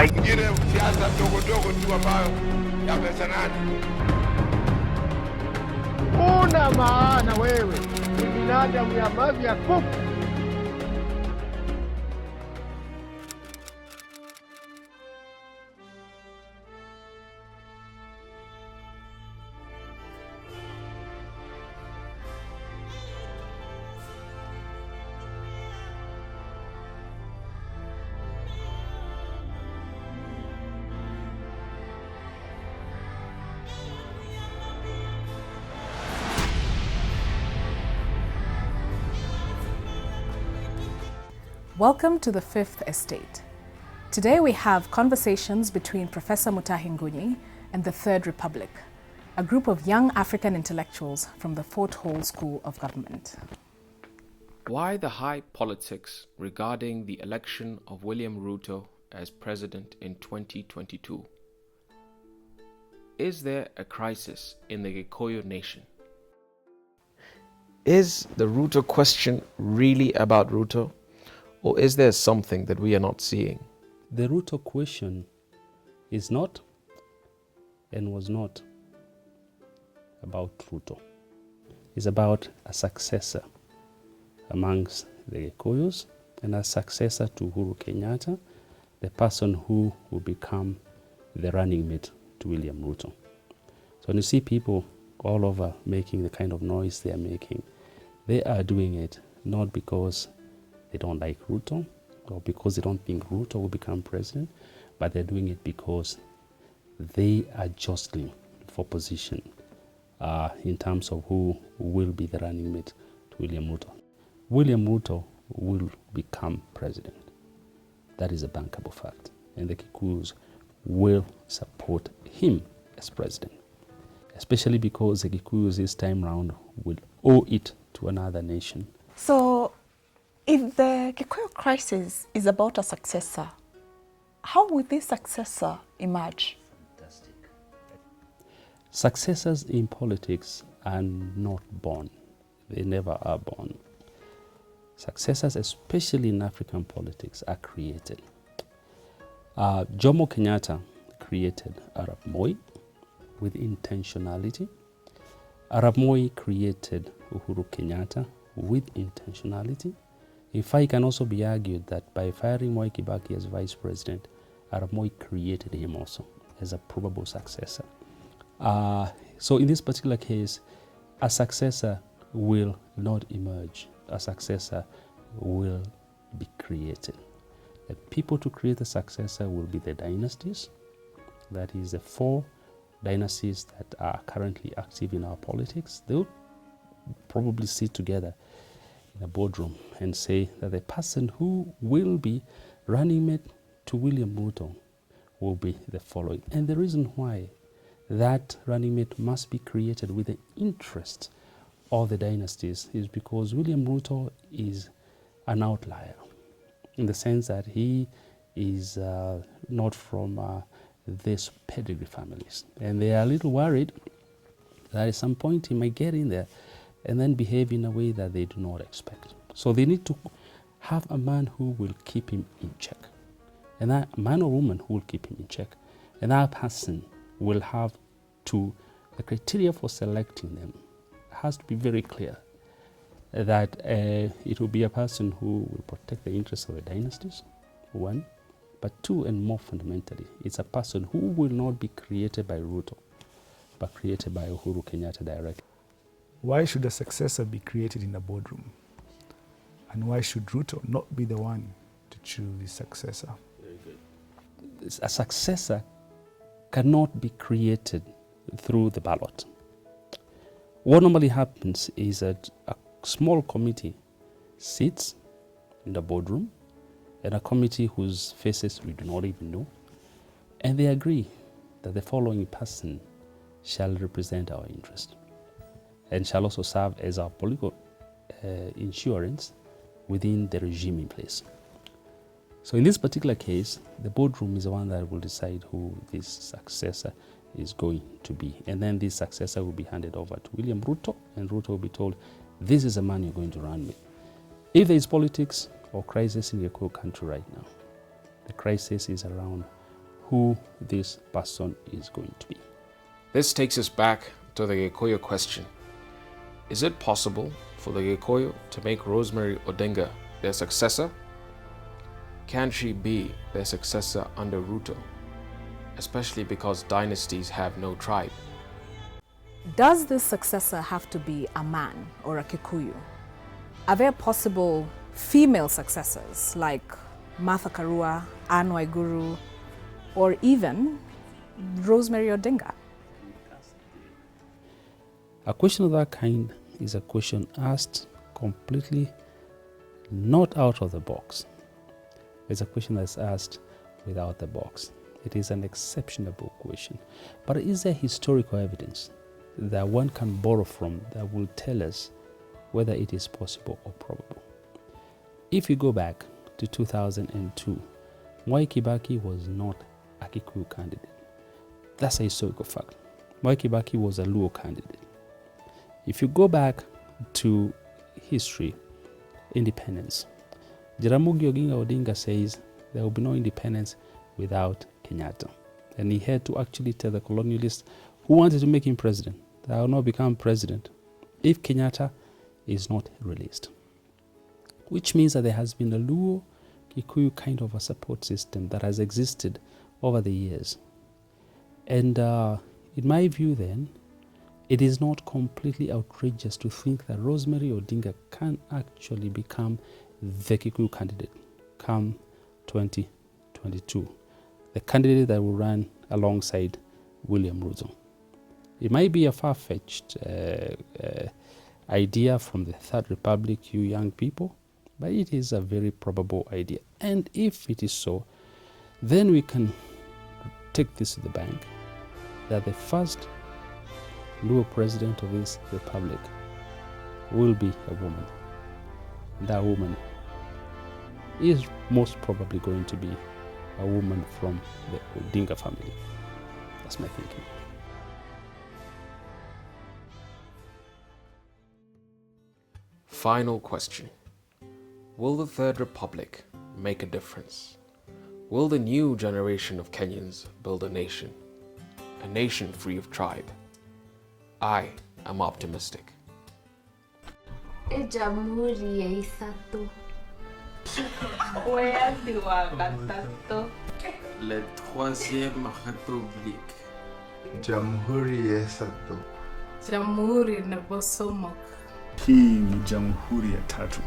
Ingine siasa ndogo ndogo tu ambayo ya pesa nani. Una maana wewe ni binadamu ya mavi ya kuku. Welcome to the Fifth Estate. Today we have conversations between Professor Mutahi Ngunyi and the Third Republic, a group of young African intellectuals from the Fort Hall School of Government. Why the high politics regarding the election of William Ruto as president in 2022? Is there a crisis in the Gikuyu nation? Is the Ruto question really about Ruto? Or is there something that we are not seeing? The Ruto question is not and was not about Ruto. It's about a successor amongst the Gikuyus and a successor to Uhuru Kenyatta, the person who will become the running mate to William Ruto. So when you see people all over making the kind of noise they are making, they are doing it not because they don't like Ruto or because they don't think Ruto will become president, but they're doing it because they are jostling for position in terms of who will be the running mate to William Ruto. William Ruto will become president. That is a bankable fact. And the Kikuyus will support him as president, especially because the Kikuyus this time round will owe it to another nation. So, if the Gikuyu crisis is about a successor, how will this successor emerge? Fantastic. Successors in politics are not born. They never are born. Successors, especially in African politics, are created. Jomo Kenyatta created Arap Moi with intentionality. Arap Moi created Uhuru Kenyatta with intentionality. In fact, it can also be argued that by firing Mwai Kibaki as vice president, Arap Moi created him also as a probable successor. So in this particular case, a successor will not emerge. A successor will be created. The people to create a successor will be the dynasties. That is the 4 dynasties that are currently active in our politics. They will probably sit together in a boardroom and say that the person who will be running mate to William Ruto will be the following. And the reason why that running mate must be created with the interest of the dynasties is because William Ruto is an outlier in the sense that he is not from these pedigree families. And they are a little worried that at some point he might get in there and then behave in a way that they do not expect. So they need to have a man who will keep him in check. And that man or woman who will keep him in check. And that person will have to, the criteria for selecting them has to be very clear. That it will be a person who will protect the interests of the dynasties, 1. But 2, and more fundamentally, it's a person who will not be created by Ruto, but created by Uhuru Kenyatta directly. Why should a successor be created in a boardroom? And why should Ruto not be the one to choose his successor? Very good. A successor cannot be created through the ballot. What normally happens is that a small committee sits in the boardroom, and a committee whose faces we do not even know, and they agree that the following person shall represent our interest and shall also serve as our political insurance within the regime in place. So in this particular case, the boardroom is the one that will decide who this successor is going to be. And then this successor will be handed over to William Ruto, and Ruto will be told, this is the man you're going to run with. If there is politics or crisis in the Gikuyu country right now, the crisis is around who this person is going to be. This takes us back to the Gikuyu question. Is it possible for the Gikuyu to make Rosemary Odinga their successor? Can she be their successor under Ruto? Especially because dynasties have no tribe. Does this successor have to be a man or a Gikuyu? Are there possible female successors like Martha Karua, Anne Waiguru, or even Rosemary Odinga? A question of that kind is a question asked completely not out of the box. It's a question that's asked without the box. It is an exceptionable question. But is there historical evidence that one can borrow from that will tell us whether it is possible or probable? If you go back to 2002, Mwai Kibaki was not a Gikuyu candidate. That's a historical fact. Mwai Kibaki was a Luo candidate. If you go back to history, independence, Jaramogi Oginga Odinga says there will be no independence without Kenyatta. And he had to actually tell the colonialists who wanted to make him president that I will not become president if Kenyatta is not released. Which means that there has been a Luo Gikuyu kind of a support system that has existed over the years. And in my view then, it is not completely outrageous to think that Rosemary Odinga can actually become the Gikuyu candidate come 2022. The candidate that will run alongside William Ruto. It might be a far-fetched idea from the Third Republic, you young people, but it is a very probable idea. And if it is so, then we can take this to the bank that the first Luo president of this republic will be a woman. That woman is most probably going to be a woman from the Odinga family. That's my thinking. Final question. Will the Third Republic make a difference? Will the new generation of Kenyans build a nation free of tribe? I am optimistic. Jamhuri ya Isato. Wewe wa gatatu. La troisième république. Jamhuri ya Isato. Jamhuri na Bosomok. Hii ni Jamhuri ya tatu.